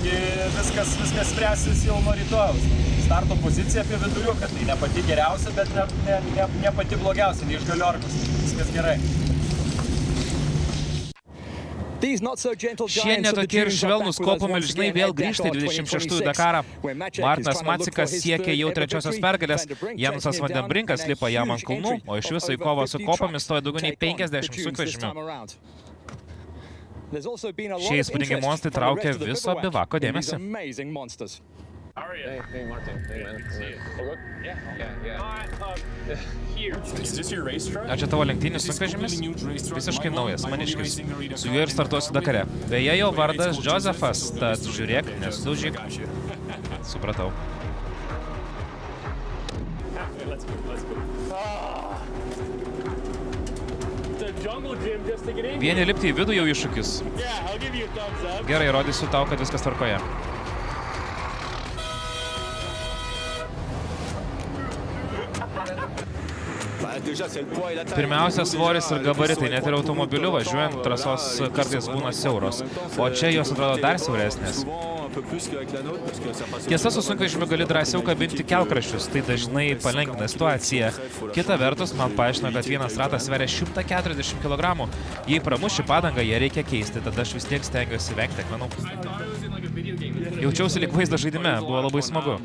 ir viskas spręsis jau nuo rytojaus. Starto pozicija apie viduriuką, tai ne pati geriausia, bet ne pati blogiausia, ne iš galiorkos, viskas gerai. Šie netokie ir švelnūs kopų milžinai vėl grįžta į 26 Dakarą. Martinas Macikas siekė jau trečiosios pergalės, Janusas Vandenbrinkas lipa jam ant kulnų, o iš viso į kovą su kopomis stoja daugiau nei 50 sunkvežimių. Šie įspūdingi monstrai traukia viso bivako dėmesį. Hey, Martin. Hey, man. Ar čia tavo lenktyninis sunkvežimis? Visiškai naujas, maniškis. Su juo ir startuosiu Dakare. Beje, jo vardas Josefas, tad žiūrėk, nesužyk. Supratau. Vieni lipti į vidų jau iššūkis. Gerai, rodysiu tau, kad viskas tvarkoje. Pirmiausia, svoris ir gabaritai, net ir automobiliu važiuojant, trasos kartais būna siauros, o čia jos atrodo dar siauresnės. Tiesa, su sunkvežimiu gali drąsiau kabinti kelkraščius, tai dažnai palengvina situaciją. Kita vertus, man paaiškino, kad vienas ratas sveria 140 kg. Jei pramuši padangą, ją reikia keisti, tada aš vis tiek stengiuosi vengti akmenų. Jaučiausi lyg vaizdo žaidime, buvo labai smagu.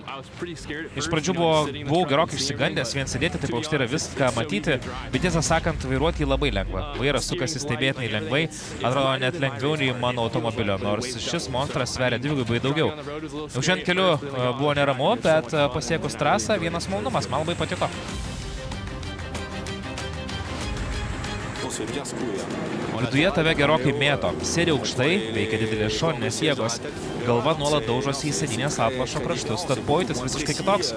Iš pradžių buvau gerokai išsigandęs, vien sėdėti taip aukštai yra viską matyti, bet tiesą sakant, vairuoti jį labai lengva. Vairas sukasi stebėtinai lengvai, atrodo net lengviau nei mano automobilio, nors šis monstras sveria dvigubai daugiau. Jau šiandien keliu buvo neramu, bet pasiekus trasą vienas malonumas, man labai patiko. O viduje tave gerokai mėto. Sėdi aukštai, veikia didelės šoninės jėgos. Galva nuolat daužosi į sėdynės atlošo kraštus, tad pojūtis visiškai kitoks.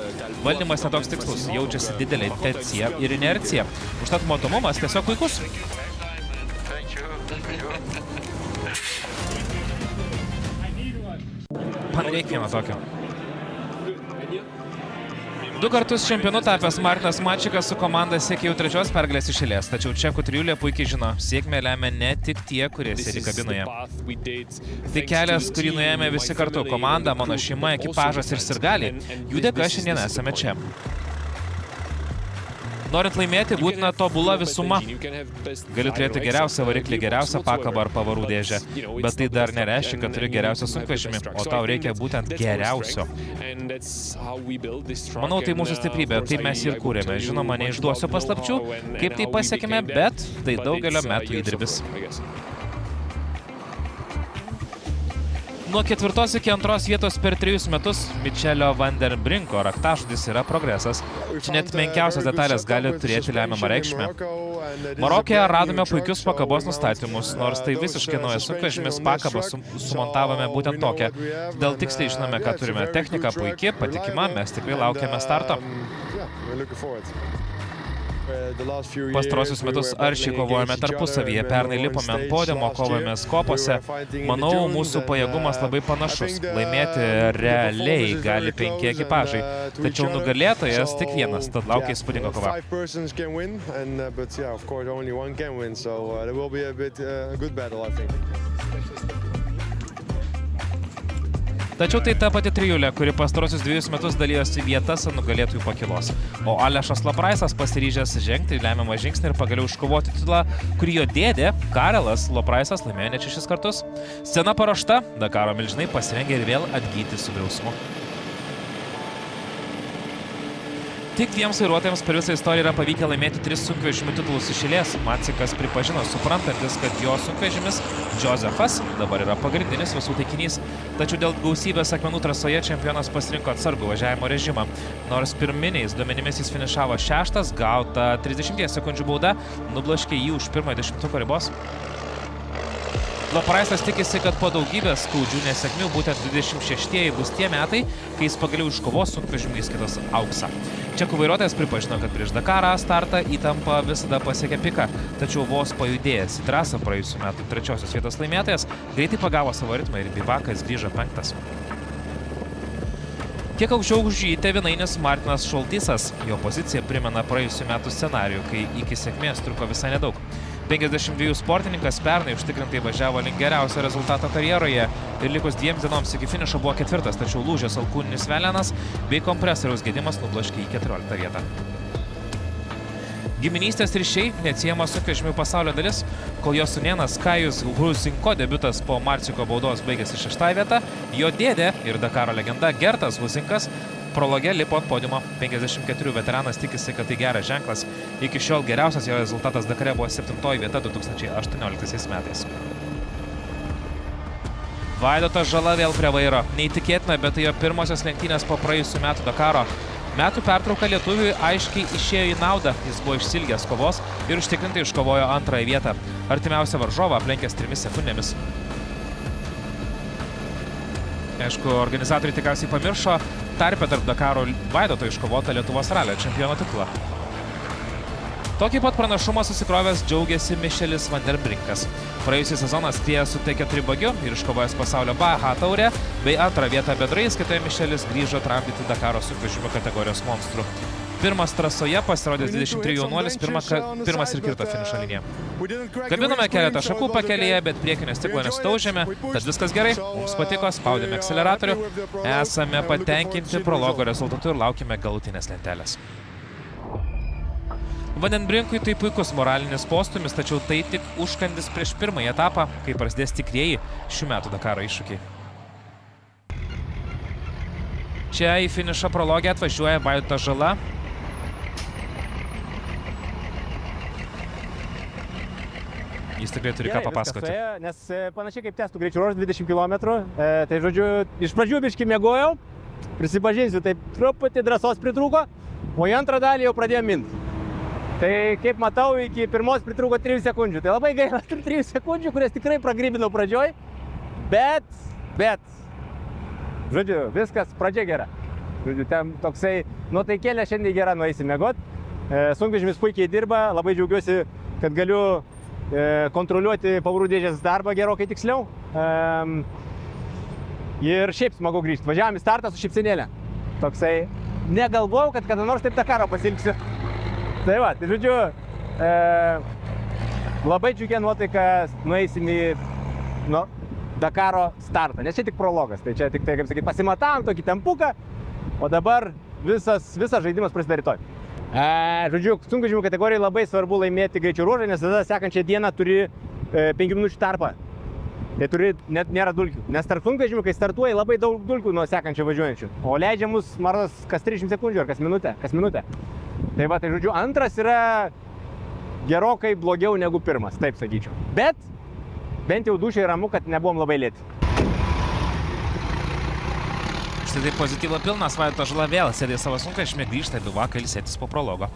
Valdymas netoks tikslus, jaučiasi didelė intencija ir inercija. Užtat matomumas tiesiog puikus. Man reikia vieno tokio. 2 kartus čempionu tapęs Martinas Mačikas su komanda siekė jau 3 pergalės iš eilės, tačiau čekų trijulė puikiai žino, sėkmę lemia ne tik tie, kurie sėdi kabinoje. Tai kelias, kurį nuėjome visi kartu, komanda, mano šeima, ekipažas ir sirgaliai. Jų dėka šiandien esame čia. Norint laimėti, būtina tobula visuma. Gali turėti geriausią variklį, geriausią pakabą ar pavarų dėžę, bet tai dar nereiškia, kad turi geriausią sunkvežimį, o tau reikia būtent geriausio. Manau, tai mūsų stiprybė, tai mes ir kūrėme. Žinoma, neišduosiu paslapčių, kaip tai pasiekime, bet tai daugelio metų įdirbis. Nuo 4 iki 2 vietos per 3 metus Michelio Vandenbrinko raktažodis yra progresas. Čia net menkiausias detalės gali turėti lemiamą reikšmę. Maroke radome puikius pakabos nustatymus, nors tai visiškai naujas sunkvežimis, pakabą sumontavome būtent tokią. Dėl tiksliai žinome, ką turime. Technika puikiai, patikima, mes tikrai laukiame starto. Pastarosius metus aršiai kovojame tarpusavyje, pernai lipome ant podiumo, kovojame kopose. Manau, mūsų pajėgumas labai panašus. Laimėti realiai gali 5 ekipažai, tačiau nugalėtojas tik vienas, tad laukia įspūdinga kova. Tačiau tai ta pati trijulė, kuri pastarosius 2 metus dalyjosi vietas ant nugalėtojų pakilos. O Alešas Lopraisas pasiryžęs žengti lemiamą žingsnį ir pagaliau iškovoti titulą, kurį jo dėdė, Karelas Lopraisas, laimėjo net 6 kartus. Scena paruošta, Dakaro milžinai pasirengė ir vėl atgyti su griausmu. Tik 2 vairuotojams per visą istoriją yra pavykę laimėti 3 sunkvežimių titulus iš eilės. Matsikas pripažino suprantantis, kad jo sunkvežimis Josefas dabar yra pagrindinis visų taikinys. Tačiau dėl gausybės akmenų trasoje čempionas pasirinko atsargų važiavimo režimą. Nors pirminiais duomenimis jis finišavo 6, gauta 30 sekundžių bauda, nublaškė jį už pirmojo 10-tuko ribos. Lopraisas tikisi, kad po daugybės skaudžių nesėkmių būtent 26-ieji bus tie metai, kai jis pagaliau iškovos sunkvežimių įskaitos auksą. Čekų vairuotojas pripažino, kad prieš Dakarą startą įtampa visada pasiekė piką, tačiau vos pajudėjęs į trasą praėjusių metų 3-osios vietos laimėtojas greitai pagavo savo ritmą ir bivakas grįžo 5. Kiek aukščiau už jį tėvynainis Martinas Šoltysas. Jo pozicija primena praėjusių metų scenarijų, kai iki sėkmės truko visai nedaug. 52 sportininkas pernai užtikrintai važiavo link geriausio rezultato karjeroje ir likus 2 dienoms iki finišo buvo 4, tačiau lūžęs alkūninis velenas bei kompresoriaus gedimas nublaškė į 14 vietą. Giminystės ryšiai neatsiejama sunkvežimių pasaulio dalis, kol jo sūnėnas Kajus Husinko debiutas po Marciko baudos baigėsi 6 vietą, jo dėdė ir Dakaro legenda Gertas Husinkas prologe lipo ant podiumo. 54 veteranas tikisi, kad tai geras ženklas. Iki šiol geriausias jo rezultatas Dakare buvo 7 vieta 2018 metais. Vaidotas Žala vėl prie vairo. Neįtikėtina, bet tai jo pirmosios lenktynės po praėjusių metų Dakaro. Metų pertrauka lietuviui aiškiai išėjo į naudą. Jis buvo išsilgęs kovos ir užtikrintai iškovojo 2 vietą. Artimiausią varžovą aplenkęs 3 sekundėmis. Aišku, organizatoriai tikriausiai pamiršo tarpę tarp Dakaro Vaidoto iškovotą Lietuvos ralio čempiono titulą. Tokį pat pranašumą susikrovęs džiaugiasi Mišelis Van der Brinkas. Praėjusį sezoną skrieja su T4 bagiu ir iškovojęs pasaulio Baja taurę, bei 2 vietą bendrai įskaitoje Mišelis grįžo tramdyti Dakaro sunkvežimių kategorijos monstrų. Pirmas trasoje pasirodęs 23 jaunuolis, pirmas ir kirto finišo liniją. Kabinome keletą šakų pakelėje, bet priekinio stiklo nesudaužėme, tad viskas gerai, mums patiko, spaudėme akceleratorių, esame patenkinti prologo rezultatu ir laukime galutinės lentelės. Vandenbrinkui tai puikus moralinis postūmis, tačiau tai tik užkandis prieš pirmąjį etapą, kai prasidės tikrieji šių metų Dakaro iššūkiai. Čia į finišą prologę atvažiuoja Vaidotas Žala. Jis tikrai turi ką papasakoti. Nes panašiai kaip testų greičių ruožas 20 km, tai žodžiu, iš pradžių biškį miegojau, prisipažinsiu, taip truputį drąsos pritrūko, o į antrą dalį jau pradėjo minti. Tai kaip matau, iki pirmos pritrūko 3 sekundžių. Tai labai gaila 3 sekundžių, kurias tikrai pragrybinau pradžioj, bet, žodžiu, viskas pradžia gera. Žodžiu, ten toksai nuotaikėlė šiandien gera nueisim miegot. Sunkvežimis puikiai dirba, labai džiaugiuosi, kad galiu kontroliuoti pavarų dėžės darbą gerokai tiksliau. Ir šiaip smagu grįžti. Važiavom į startą su šypsenėlė. Toksai, negalvojau, kad kada nors taip Dakaro pasilgsiu. Tai va, tai žodžiu, labai džiugia nuotaika nueisim į Dakaro startą, nes čia tik prologas, tai čia tik tai, kaip sakyti, pasimatavom tokį tempuką, o dabar visas žaidimas prasideda rytoj. Žodžiu, sunkvežimių kategorijai labai svarbu laimėti greičio ruožą, nes tada sekančią dieną turi 5 minučių tarpą. Tai turi, net nėra dulkių, nes tarp sunkvežimių, kai startuoja, labai daug dulkių nuo sekančio važiuojančių, o leidžia mus maros kas 30 sekundžių ar kas minutę. Tai va, tai žodžiu, antras yra gerokai blogiau negu pirmas, taip sakyčiau. Bet bent jau dušiai ramu, kad nebuvom labai lėti. Štai taip pozityvo pilnas, Vaidotas Žala vėl sėdė savo sunkvežimį, grįžta į bivaką ilsėtis po prologo.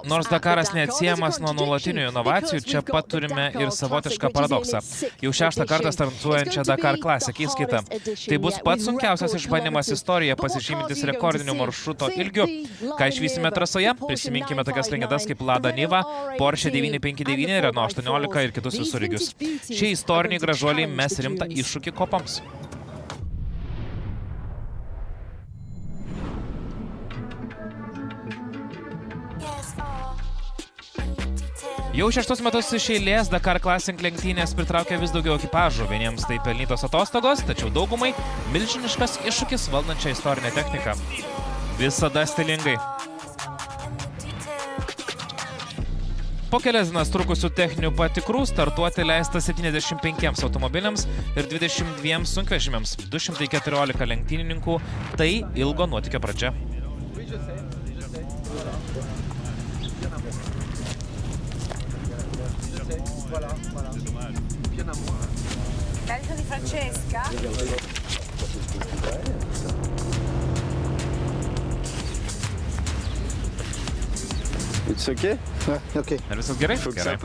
Nors Dakaras neatsiejamas nuo nuolatinių inovacijų, čia pat turime ir savotišką paradoksą. Jau 6 kartą startuojančią Dakar Classic įskaitą. Tai bus pats sunkiausias išbandymas istorijoje, pasižymintis rekordiniu maršruto ilgiu. Ką išvysime trasoje? Prisiminkime tokias legendas kaip Lada Niva, Porsche 959, Renault 18 ir kitus visureigius. Šie istoriniai gražuoliai mes rimtą iššūkį kopams. Jau 6 metus iš eilės Dakar Classic lenktynės pritraukia vis daugiau ekipažų. Vieniems tai pelnytos atostogos, tačiau daugumai milžiniškas iššūkis valdančią istorinę techniką. Visada stilingai. Po kelias dienas trukusių techninių patikrų startuoti leista 75 automobiliams ir 22 sunkvežimiams, 214 lenktynininkų. Tai ilgo nuotykio pradžia. L'altro di Francesca. It's okay? Okay. Ar viskas gerai? Gerai.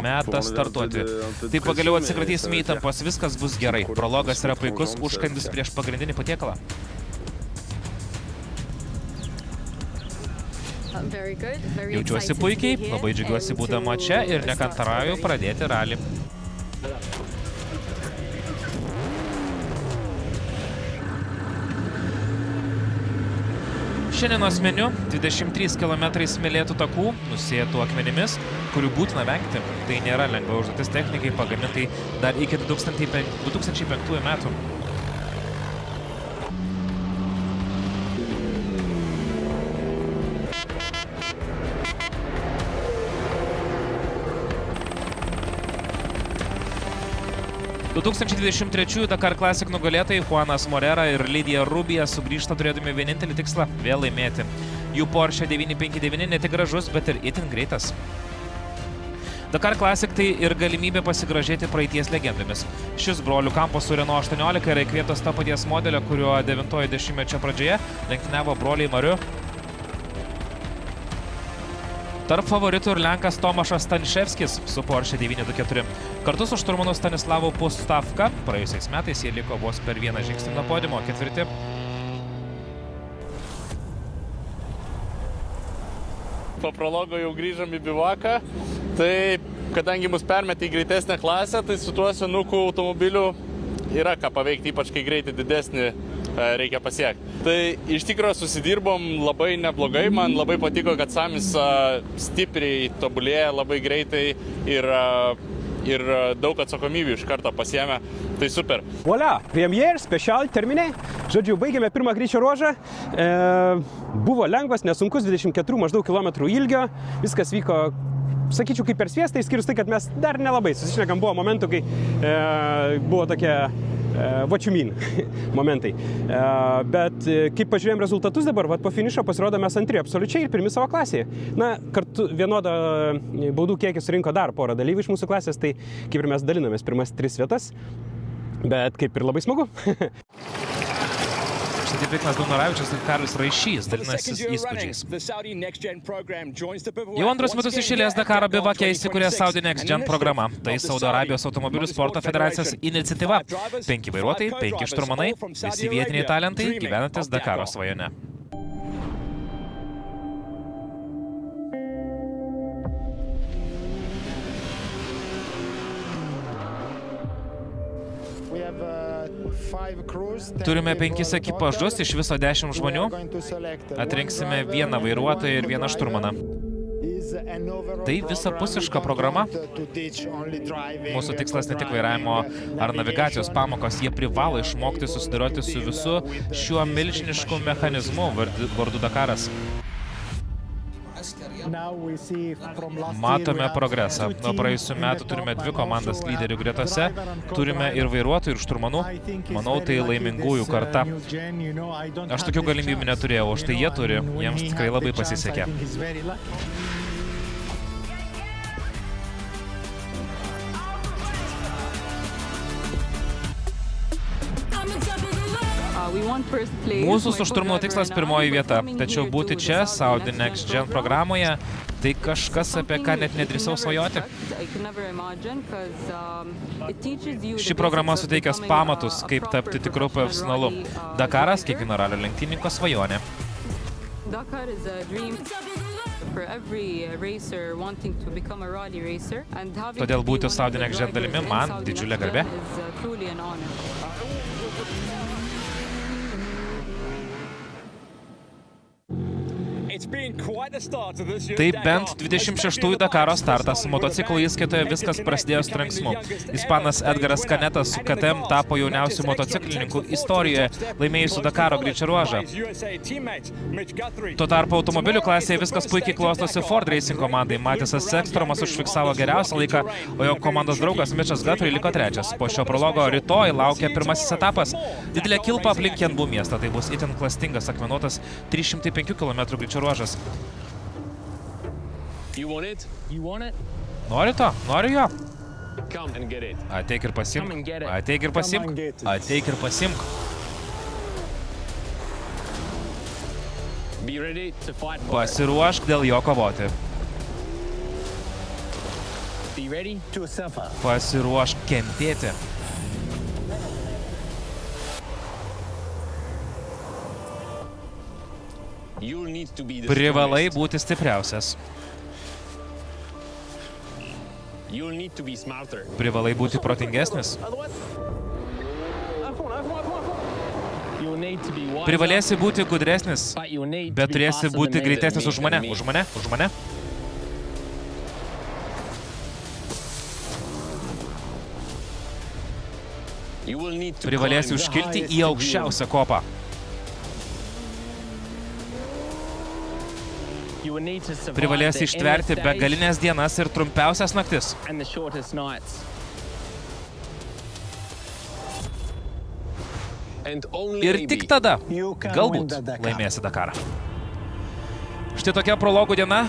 Metas startuoti. Tai pagaliau atsikratysime įtampos, viskas bus gerai. Prologas yra puikus užkandis prieš pagrindinį patiekalą. Jaučiuosi puikiai, labai džiaugiuosi būdama čia ir nekantarauju pradėti ralį. Šiandienos meniu 23 km smėlėtų takų, nusėtų akmenimis, kurių būtina vengti. Tai nėra lengva užduotis technikai pagamintai dar iki 2005 metų. – 2023 Dakar Classic nugalėtojai Juanas Morera ir Lidija Rubija sugrįžta turėdami vienintelį tikslą – vėl laimėti. Jų Porsche 959 ne tik gražus, bet ir itin greitas. Dakar Classic tai ir galimybė pasigražėti praeities legendomis. Šis brolių kampas su Renault 18 yra įkvėptas to paties modelio, kuriuo 9-ojo dešimtmečio pradžioje lenktyniavo broliai Mariu. Tarp favoritų ir lenkas Tomašas Staniševskis su Porsche 924. Kartu su šturmanu Stanislavu Pustavka praėjusiais metais jie liko vos per vieną žingsnį nuo podiumo, 4. Po prologo jau grįžom į bivaką, tai kadangi mus permetė į greitesnę klasę, tai su tuo senukų automobiliu yra ką paveikti, ypač kai greitį didesnį reikia pasiekti. Tai iš tikrųjų susidirbom labai neblogai, man labai patiko, kad Samis stipriai tobulėja labai greitai ir daug atsakomybių iš karto pasiėmė, tai super. Voilà, Premier, special, terminė. Žodžiu, baigėme pirmą greičio ruožą. Buvo lengvas, nesunkus, 24 maždaug kilometrų ilgio. Viskas vyko, sakyčiau, kaip per sviestą, išskyrus tai, kad mes dar nelabai susišnekam. Buvo momentų, kai buvo tokie what you mean momentai. Bet kaip pažiūrėjom rezultatus dabar, po finišo pasirodo mes antri absoliučiai ir pirmi savo klasėje. Na, kartu vienodą baudų kiekį surinko dar porą dalyvių iš mūsų klasės, tai kaip ir mes dalinomės pirmas 3 vietas, bet kaip ir labai smagu. Štai Viknas Daunoravičius ir Karolis Raišys dalinasi įspūdžiais. Jau antrus metus iš eilės Dakaro bivake įsikūrė Saudi Next Gen programa. Tai Saudo Arabijos automobilių sporto federacijos iniciatyva. 5 vairuotojai, 5 šturmanai, visi vietiniai talentai gyvenantis Dakaro svajone. Turime 5 ekipažus, iš viso 10 žmonių. Atrinksime vieną vairuotoją ir vieną šturmaną. Tai visapusiška programa. Mūsų tikslas ne tik vairavimo ar navigacijos pamokos, jie privalo išmokti susidoroti su visu šiuo milžinišku mechanizmu vardu Dakaras. Matome progresą. Nuo praėjusių metų turime 2 komandas lyderių gretose, turime ir vairuotojų, ir šturmanų. Manau, tai laimingųjų karta. Aš tokių galimybių neturėjau, o štai jie turi, jiems tikrai labai pasisekė. Mūsų su šturmanu tikslas pirmoji vieta, tačiau būti čia, Saudi Next Gen programoje, tai kažkas, apie ką net nedrįsau svajoti. Ši programa suteikęs pamatus, kaip tapti tikru profesionalu. Dakaras kiekvieno ralio lenktynininko svajonė. Todėl būti Saudi Next Gen dalimi man didžiulė garbė. Tai bent 26-ųjų Dakaro startas. Motociklų įskaitoje viskas prasidėjo trenksmu. Ispanas Edgaras Canetas su KTM tapo jauniausių motociklinininkų istorijoje, laimėjusių Dakaro greičio ruožą. Tuo tarpu automobilių klasėje viskas puikiai klostosi Ford Racing komandai. Matisas Ekstromas užfiksavo geriausią laiką, o jo komandos draugas Mitchas Guthrie liko trečias. Po šio prologo rytoj laukia pirmasis etapas. Didelė kilpa aplink Kienbu miestą. Tai bus itin klastingas akmenuotas 305 km greičio ruožas. Nori to? Nori jo? Ateik ir pasimk. Ateik ir pasimk. Ateik ir pasimk. Pasiruošk dėl jo kovoti. Pasiruošk kentėti. Privalai būti stipriausias. Privalai būti protingesnis. Privalėsi būti gudresnis, bet turėsi būti greitesnis už mane. Už mane? Už mane? Privalėsi užkilti į aukščiausią kopą. Privalėsi ištverti begalinės dienas ir trumpiausias naktis. Ir tik tada galbūt laimėsi Dakarą. Štai tokia prologų diena.